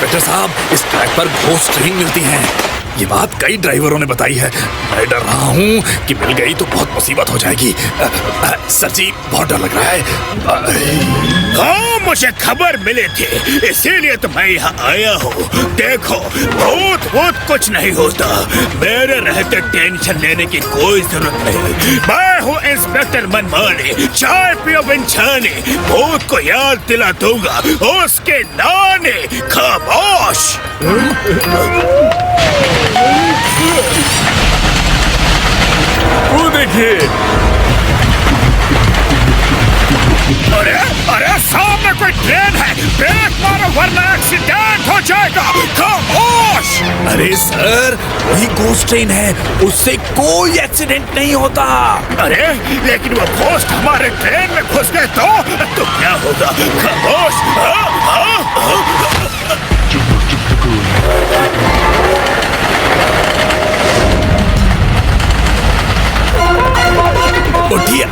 Inspector साहब, इस track पर घोस्ट ट्रेन मिलती हैं। ये बात कई ड्राइवरों ने बताई है। मैं डर रहा हूँ कि मिल गई तो बहुत मुसीबत हो जाएगी। सर जी, बहुत डर लग रहा है। हाँ, मुझे खबर मिली थी, इसीलिए तो मैं यहाँ आया हूँ। देखो, भूत कुछ नहीं होता। मेरे रहते टेंशन लेने की कोई जरूरत नहीं। मैं हूँ इंस्पेक्टर मनमानी, चाय पियो बिनछानी। भूत को याद दिला दूंगा उसके नानी। खामोश। वो देखिए। अरे सामने कोई ट्रेन है, ब्रेक मारो वरना एक्सीडेंट हो जाएगा। खामोश। अरे सर, वही घोस्ट ट्रेन है, उससे कोई एक्सीडेंट नहीं होता। अरे लेकिन वो घोस्ट हमारे ट्रेन में घुस गए तो क्या होगा? खामोश। उठिए,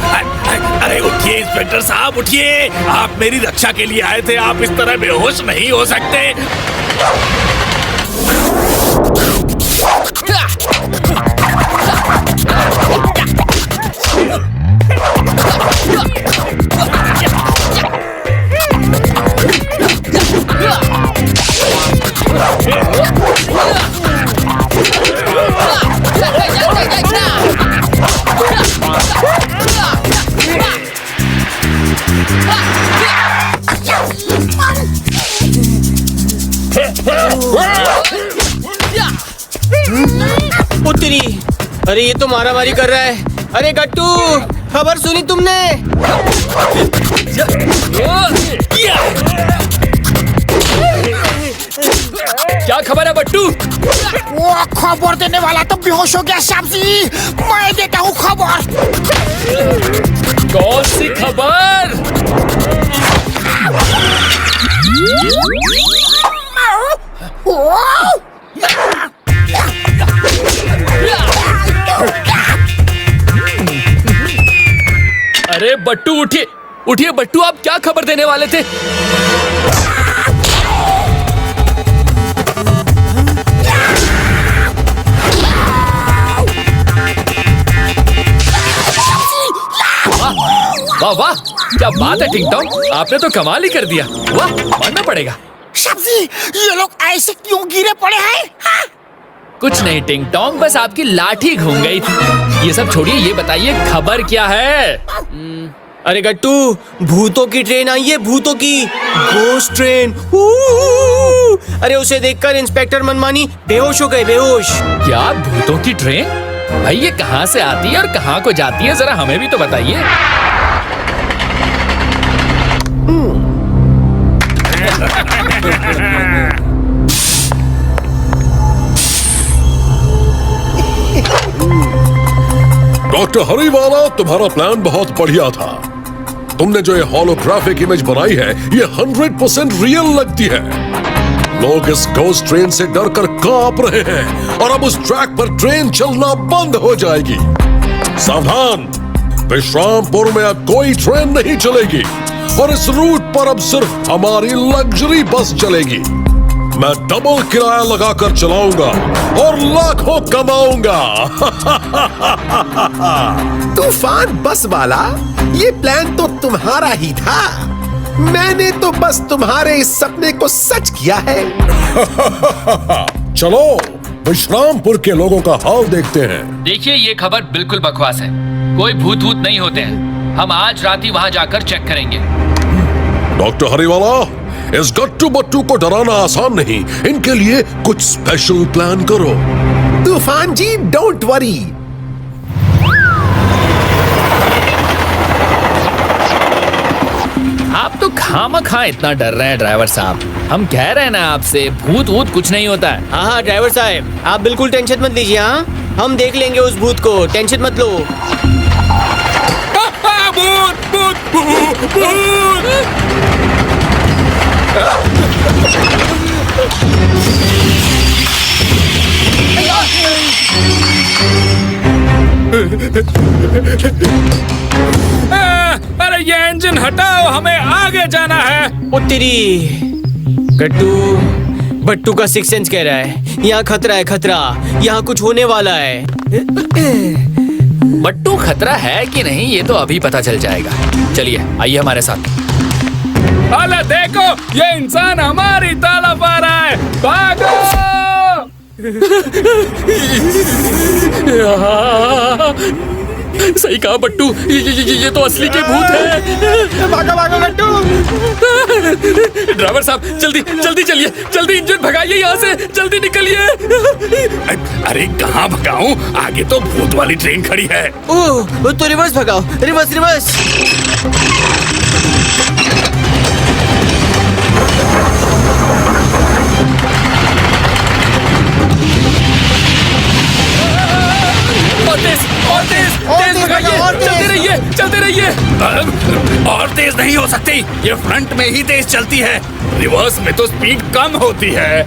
अरे उठिए इंस्पेक्टर साहब, उठिए। आप मेरी रक्षा के लिए आए थे, आप इस तरह बेहोश नहीं हो सकते। उत्तरी, अरे ये तो मारामारी कर रहा है। अरे गट्टू, खबर सुनी तुमने? क्या खबर है बट्टू? वो खबर देने वाला तो बेहोश हो गया साहब जी। मैं देता हूँ खबर। कौन सी खबर? अरे बट्टू उठिए, उठिए बट्टू, आप क्या खबर देने वाले थे? वाह वाह, क्या बात है टिंग टॉन्ग, आपने तो कमाल ही कर दिया। वाह, मानना पड़ेगा। साहब जी, ये लोग ऐसे क्यों गिरे पड़े हैं? हाँ? कुछ नहीं टिंग टॉन्ग, बस आपकी लाठी घूम गई थी। ये सब छोड़िए, ये बताइए खबर क्या है? अरे गट्टू, भूतों की ट्रेन आई है, भूतों की घोस्ट ट्रेन। अरे उसे देखकर इंस्पेक्टर मनमानी बेहोश हो गए, बेहोश। क्या भूतों की ट्रेन? भाई ये कहाँ से आती है और कहाँ को जाती है, जरा हमें भी तो बताइए। डॉक्टर हरीवाला, तुम्हारा प्लान बहुत बढ़िया था। तुमने जो ये होलोग्राफिक इमेज बनाई है, ये 100% रियल लगती है। लोग इस घोस्ट ट्रेन से डरकर कांप रहे हैं और अब उस ट्रैक पर ट्रेन चलना बंद हो जाएगी। सावधान, विश्रामपुर में अब कोई ट्रेन नहीं चलेगी और इस रूट पर अब सिर्फ हमारी लग्जरी बस चलेगी। मैं डबल किराया लगाकर चलाऊंगा और लाखों कमाऊंगा। तूफान बस वाला, ये प्लान तो तुम्हारा ही था। मैंने तो बस तुम्हारे इस सपने को सच किया है। चलो विश्रामपुर के लोगों का हाल देखते हैं। देखिए, ये खबर बिल्कुल बकवास है। कोई भूत भूत नहीं होते हैं। हम आज रात ही वहाँ जाकर चेक करेंगे। डॉक्टर हरीवाला, इस गट्टू बट्टू को डराना आसान नहीं। इनके लिए कुछ स्पेशल प्लान करो। तूफान जी, डोंट वरी। आप तो खामखा इतना डर रहे हैं ड्राइवर साहब। हम कह रहे हैं ना आपसे, भूत वूत कुछ नहीं होता है। हाँ हाँ ड्राइवर साहब, आप बिल्कुल टेंशन मत लीजिए। हाँ, हम देख लेंगे उस भूत को, टेंशन मत लो। भूत भूत भूत भूत। अरे ये इंजन हटाओ, हमें आगे जाना है। उत्तरी, गट्टू, बट्टू का सिक्स सेंस कह रहा है यहाँ खतरा है, खतरा, यहाँ कुछ होने वाला है। बट्टू खतरा है कि नहीं ये तो अभी पता चल जाएगा। चलिए आइए हमारे साथ। अरे देखो, ये इंसान हमारी तरफ आ रहा है, भागो! सही कहा बट्टू, ये तो असली के भूत है। भागो भागो बट्टू। ड्राइवर साहब जल्दी जल्दी चलिए, जल्दी इंजन भगाइए यहाँ से, जल्दी निकलिए। अरे कहाँ भगाऊं? आगे तो भूत वाली ट्रेन खड़ी है। ओह, तो रिवर्स भगाओ, रिवर्स रिवर्स। तेज भगाइए, चलते रहिए, चलते रहिए। और तेज नहीं हो सकती, ये फ्रंट में ही तेज चलती है, रिवर्स में तो स्पीड कम होती है।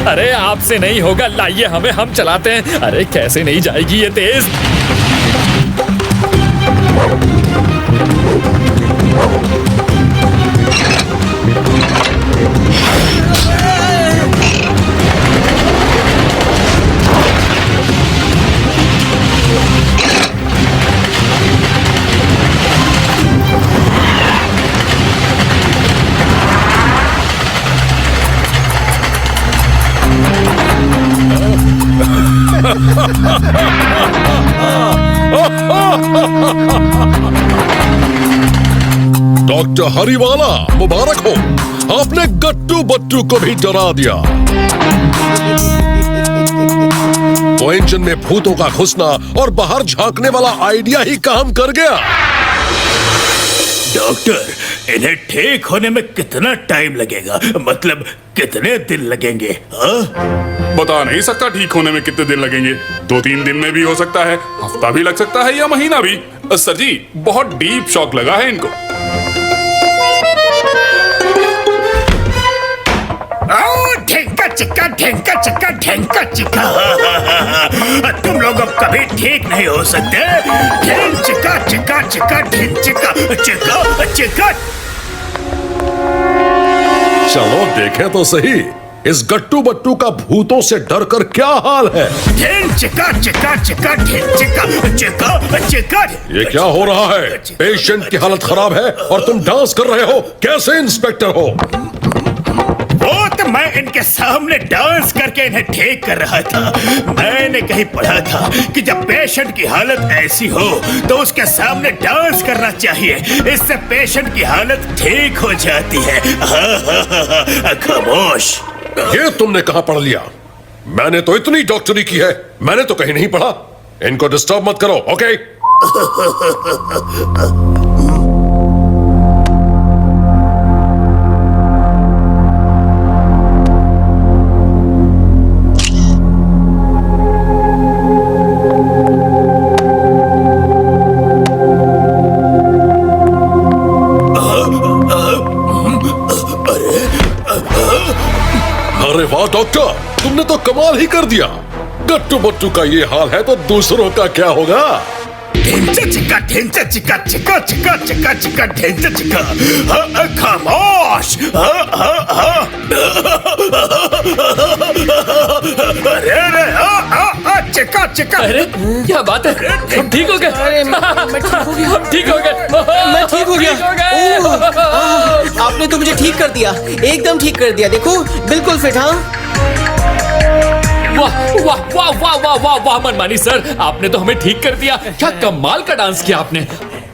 अरे आपसे नहीं होगा, लाइए हमें, हम चलाते हैं। अरे कैसे नहीं जाएगी ये तेज। डॉक्टर हरीवाला, मुबारक हो, आपने गट्टू बट्टू को भी डरा दिया। तो इंजन में भूतों का घुसना और बाहर झांकने वाला आइडिया ही काम कर गया। डॉक्टर, इन्हें ठीक होने में कितना टाइम लगेगा? मतलब कितने दिन लगेंगे? बता नहीं सकता ठीक होने में कितने दिन लगेंगे। 2-3 दिन में भी हो सकता है, हफ्ता भी लग सकता है या महीना भी। सर जी, बहुत डीप शॉक लगा है इनको। ढेंका चिक्का, ढेंका चिक्का, ढेंका चिक्का। तुम लोग अब कभी ठीक नहीं हो सकते। ढेंक चिक्का, चिक्का चिक्का, ढेंक चिक्का, चिक्का चिक्का। चलो देखें तो सही, इस गट्टू बट्टू का भूतों से डर कर क्या हाल है। ढेंक चिक्का, चिक्का चिक्का, ढेंक चिक्का, चिक्का चिक्का। ये क्या हो रहा है? पेशेंट की हालत खराब है और तुम डांस कर रहे हो, कैसे इंस्पेक्टर हो? वो तो मैं इनके सामने डांस करके इन्हें ठीक कर रहा था। मैंने कहीं पढ़ा था कि जब पेशेंट की हालत ऐसी हो तो उसके सामने डांस करना चाहिए, इससे पेशेंट की हालत ठीक हो जाती है। खामोश। ये तुमने कहां पढ़ लिया? मैंने तो इतनी डॉक्टरी की है, मैंने तो कहीं नहीं पढ़ा। इनको डिस्टर्ब मत करो, ओके? अरे वाह डॉक्टर, तुमने तो कमाल ही कर दिया। गट्टू बट्टू का ये हाल है तो दूसरों का क्या होगा? ढेंचा चिक्का, ढेंचा चिक्का, चिक्का चिक्का, चिक्का चिक्का, ढेंचा चिक्का। खामोश। अरे चिक्का चिक्का। अरे क्या बात है, हम ठीक हो गए। अरे मैं ठीक हो गया। हम ठीक हो गए। मैं ठीक हो गया। ओह, आपने तो मुझे ठीक कर दिया, एकदम ठीक कर दिया। देखो बिल्कुल फिट। हाँ वाह वाह वाह वाह वाह वाह वाह मनमानी सर, आपने तो हमें ठीक कर दिया। क्या कमाल का डांस किया आपने।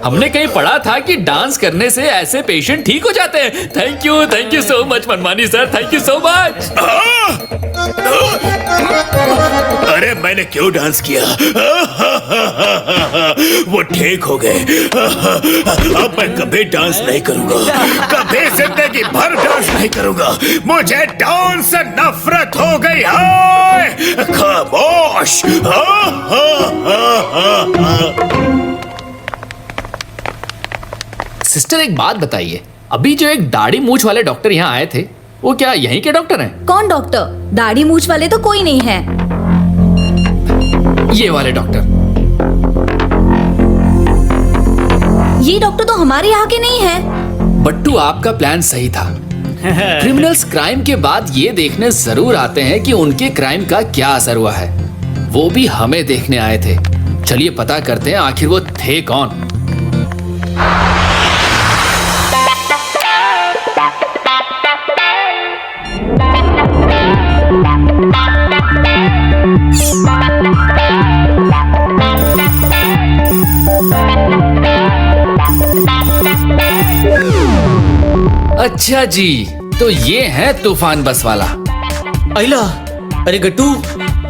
हमने कहीं पढ़ा था कि डांस करने से ऐसे पेशेंट ठीक हो जाते हैं। थैंक यू सो मच मनमानी sir, thank you so much. अरे मैंने क्यों डांस किया? वो ठीक हो गए। अब मैं कभी डांस नहीं करूंगा, कभी जिंदगी भर डांस नहीं करूंगा। मुझे डांस से नफरत हो गई है। खामोश। सिस्टर एक बात बताइए, अभी जो एक दाढ़ी मूछ वाले डॉक्टर यहाँ आए थे, वो क्या यहीं के डॉक्टर हैं? कौन डॉक्टर? दाढ़ी मूछ वाले तो कोई नहीं है। ये वाले डॉक्टर। ये डॉक्टर तो हमारे यहाँ के नहीं है। बट्टू आपका प्लान सही था। क्रिमिनल्स क्राइम के बाद ये देखने जरूर आते हैं कि उनके क्राइम का क्या असर हुआ है। वो भी हमें देखने आए थे। चलिए पता करते हैं आखिर वो थे कौन। अच्छा जी, तो ये है तूफान बस वाला। अहिला, अरे गट्टू,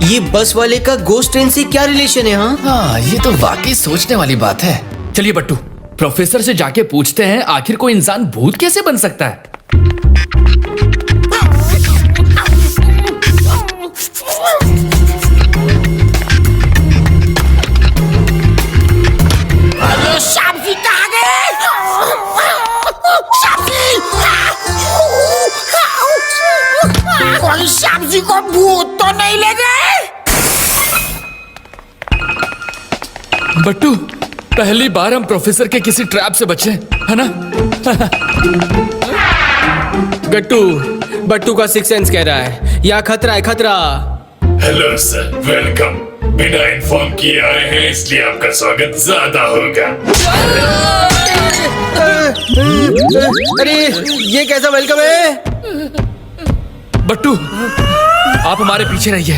ये बस वाले का गोस्ट ट्रेन से क्या रिलेशन है? हाँ, ये तो वाकई सोचने वाली बात है। चलिए बट्टू, प्रोफेसर से जाके पूछते हैं आखिर कोई इंसान भूत कैसे बन सकता है। अरे श्याम जी कहाँ गए? श्याम जी! कोई श्याम जी को भूत तो नहीं ले गए? बट्टू, पहली बार हम प्रोफेसर के किसी ट्रैप से बचे, है ना? गट्टू, बट्टू का सिक्स सेंस कह रहा है यहाँ खतरा है, खतरा। Hello sir, welcome. बिना इन्फॉर्म किए आए हैं इसलिए आपका स्वागत ज्यादा होगा। अरे ये कैसा वेलकम है? बट्टू, आप हमारे पीछे रहिए,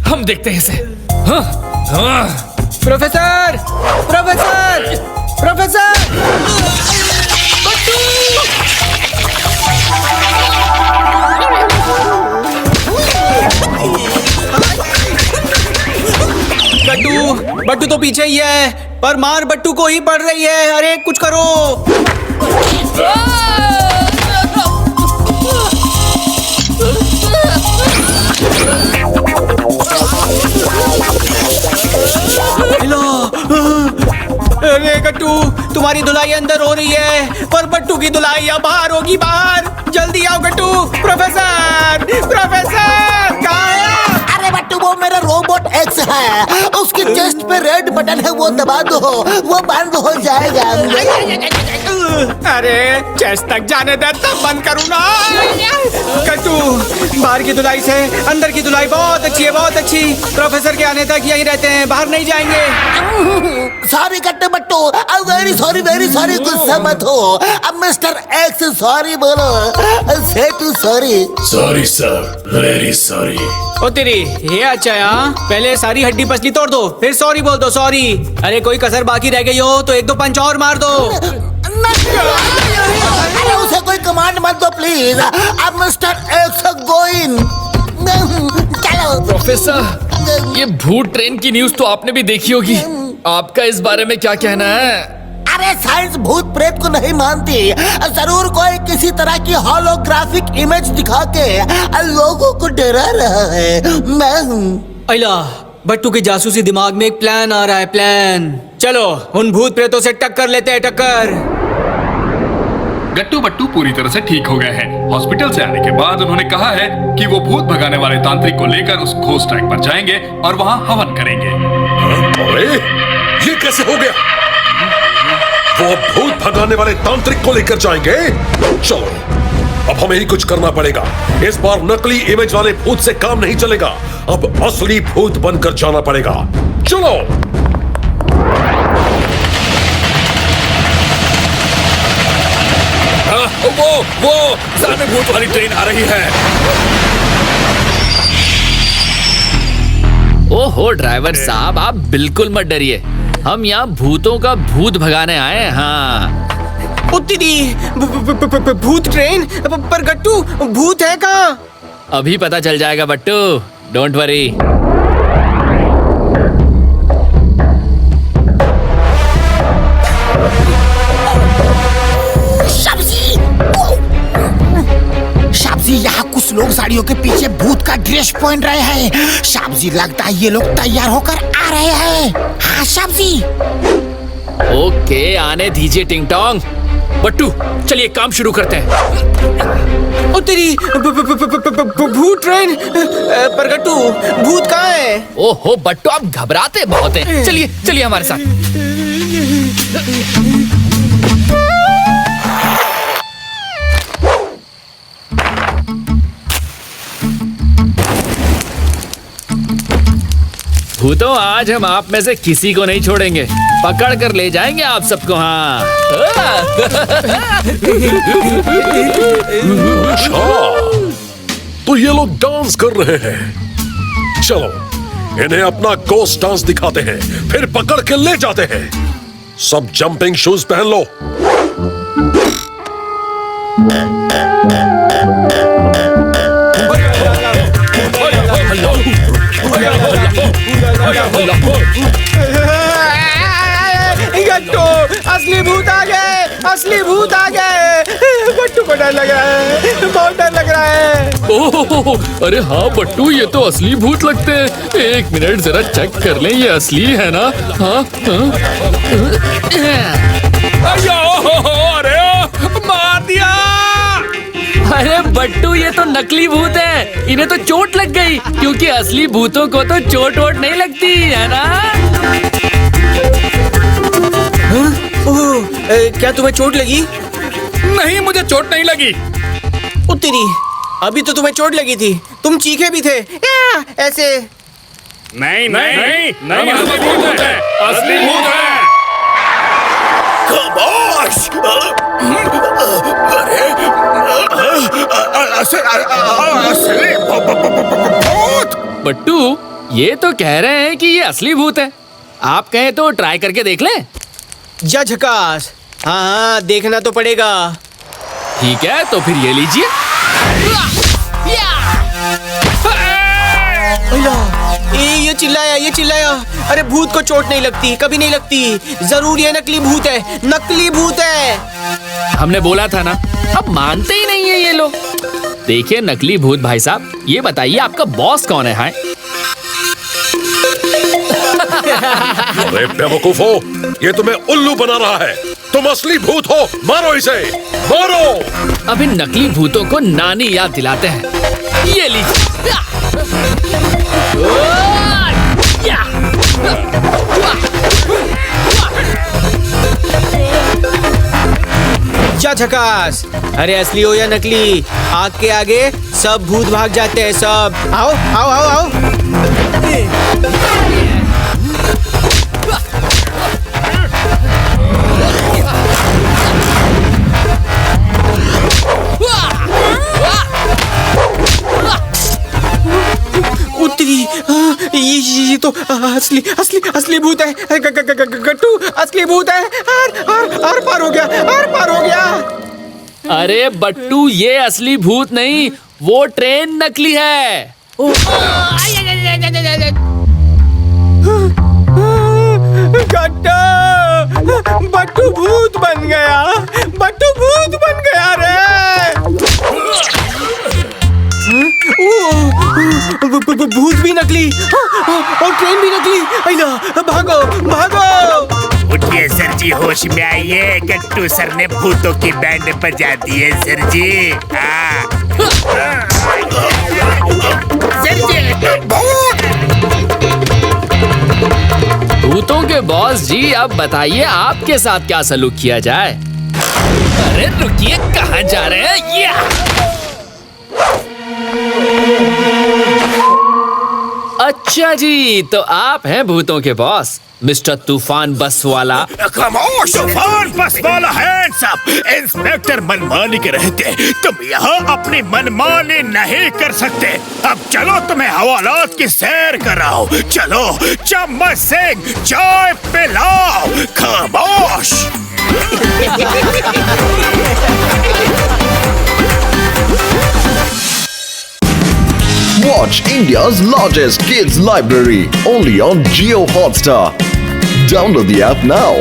हम देखते हैं इसे। हाँ, हाँ। Professor, professor, professor! Battu, Battu तो पीछे ही है, पर मार बट्टू को ही पड़ रही है। अरे कुछ करो। अरे गट्टू, तुम्हारी धुलाई अंदर हो रही है, पर बट्टू की धुलाई अब बाहर होगी, बाहर। जल्दी आओ गट्टू। प्रोफेसर, प्रोफेसर कहाँ है? अरे बट्टू, वो मेरा रोबोट एक्स है, उसकी चेस्ट पे रेड बटन है, वो दबा दो, वो बंद हो जाएगा। अरे चेस्ट तक जाने दे तब बंद करूँ ना। गट्टू, बाहर की धुलाई से अंदर की धुलाई बहुत अच्छी है, बहुत अच्छी। प्रोफेसर के आने तक यहीं रहते हैं, बाहर नहीं जाएंगे। Sorry Gattu Battu, very sorry, गुस्सा मत हो। अब मिस्टर एक्स सॉरी बोलो, say to sorry. Sorry sir, very sorry. ओ तेरी, ये अच्छा है। पहले सारी हड्डी पसली तोड़ दो, फिर सॉरी बोल दो, सॉरी। अरे कोई कसर बाकी रह गई हो तो एक दो पंच और मार दो। अरे उसे कोई कमांड मत दो प्लीज। अब मिस्टर एक्स गो इन। चलो प्रोफेसर, ये भूत ट्रेन की न्यूज़ तो आपने भी देखी होगी, आपका इस बारे में क्या कहना है? अरे साइंस भूत प्रेत को नहीं मानती। जरूर कोई किसी तरह की होलोग्राफिक इमेज दिखा के लोगों को डरा रहा है। मैं हूँ। अला, बट्टू के जासूसी दिमाग में एक प्लान आ रहा है, प्लान। चलो उन भूत प्रेतों से टक्कर लेते हैं, टक्कर। गट्टू बट्टू पूरी तरह से ठीक हो गए हैं। हॉस्पिटल से आने के बाद उन्होंने कहा है कि वो भूत भगाने वाले तांत्रिक को लेकर उस घोस्ट ट्रैक पर जाएंगे और वहाँ हवन करेंगे। अरे ये कैसे हो गया? वो भूत भगाने वाले तांत्रिक को लेकर जाएंगे? चलो अब हमें ही कुछ करना पड़ेगा। इस बार नकली इमेज वाले भूत से काम नहीं चलेगा, अब असली भूत बनकर जाना पड़ेगा। चलो। वो सामने भूत वाली ट्रेन आ रही है। ओहो ड्राइवर साहब, आप बिल्कुल मत डरिए, हम यहाँ भूतों का भूत भगाने आए हैं। हाँ, भूत ट्रेन? पर गट्टू, भूत है कहाँ? अभी पता चल जाएगा बट्टू, डोंट वरी। शाबजी, यहाँ कुछ लोग साड़ियों के पीछे भूत का ड्रेस पहन रहे हैं। शाबजी, लगता है ये लोग तैयार होकर आ रहे हैं। हाँ शाबजी। ओके, आने दीजिए टिंग टोंग। बट्टू, चलिए काम शुरू करते हैं। ओ तेरी, भूत ट्रेन? पर गट्टू, भूत कहाँ है? ओहो बट्टू, आप घबराते बहुत हैं। चलिए चलिए हमारे साथ। भूतों, आज हम आप में से किसी को नहीं छोड़ेंगे, पकड़ कर ले जाएंगे आप सबको। हाँ अच्छा, तो ये लोग डांस कर रहे हैं। चलो इन्हें अपना गोस्ट डांस दिखाते हैं, फिर पकड़ के ले जाते हैं। सब जंपिंग शूज पहन लो। गट्टू, असली भूत आ गए, असली भूत आ गए। गट्टू को डर लग रहा है, बहुत डर लग रहा है। ओह, अरे हाँ बट्टू, ये तो असली भूत लगते हैं। एक मिनट जरा चेक कर लें, ये असली है ना? हाँ हाँ। अरे मार दिया। अरे बट्टू, ये तो नकली भूत है, इन्हें तो चोट लग गई, क्योंकि असली भूतों को तो चोट वोट नहीं लगती है ना? ओह, क्या तुम्हें चोट लगी? नहीं, मुझे चोट नहीं लगी। उत्तरी, अभी तो तुम्हें चोट लगी थी, तुम चीखे भी थे ऐसे। नहीं नहीं नहीं, नहीं असली भूत है, असली भूत है। खामोश! अरे असली भूत! बट्टू, ये तो कह रहे हैं कि ये असली भूत है। आप कहें तो ट्राई करके देख लें। जा झकास, हाँ हाँ, देखना तो पड़ेगा। ठीक है, तो फिर ये लीजिए। ये चिल्लाया, ये चिल्लाया। अरे भूत को चोट नहीं लगती, कभी नहीं लगती। जरूर ये नकली भूत है, नकली भूत है। हमने बोला था ना, अब मानते ही नहीं है ये लोग। देखिए नकली भूत भाई साहब, ये बताइए आपका बॉस कौन है? अरे बेवकूफो, ये तुम्हें उल्लू बना रहा है। तुम असली भूत हो, मारो इसे, मारो। अब इन नकली भूतों को नानी याद दिलाते हैं। ये लीजिए। जा झकास। अरे असली हो या नकली, आग के आगे सब भूत भाग जाते हैं सब। आओ आओ आओ आओ। उत्तरी, ये तो असली असली असली भूत है। गट्टू, असली भूत है। आर पार हो गया, आर पार हो गया। अरे बट्टू, ये असली भूत नहीं, वो ट्रेन नकली है। गट्टू, बट्टू भूत बन गया, बट्टू भूत बन गया रे। भूत भी नकली और ट्रेन भी नकली। अइला, भागो भागो। उठिए सर जी, होश में आइए। गट्टू सर ने भूतों की बैंड बजा दी है सर जी। सर जी, भूतों के बॉस जी, अब बताइए आपके साथ क्या सलूक किया जाए? अरे रुकिए, कहाँ जा रहे हैं? अच्छा जी, तो आप हैं भूतों के बॉस, मिस्टर तूफान बस वाला। खामोश! तूफान बस वाला है सब। इंस्पेक्टर मनमानी के रहते तुम यहाँ अपनी मनमानी नहीं कर सकते। अब चलो, तुम्हें हवालात की सैर कराओ। चलो चम्मच सिंह, चाय पिलाओ। खामोश! Watch India's largest kids library only on Jio Hotstar. Download the app now.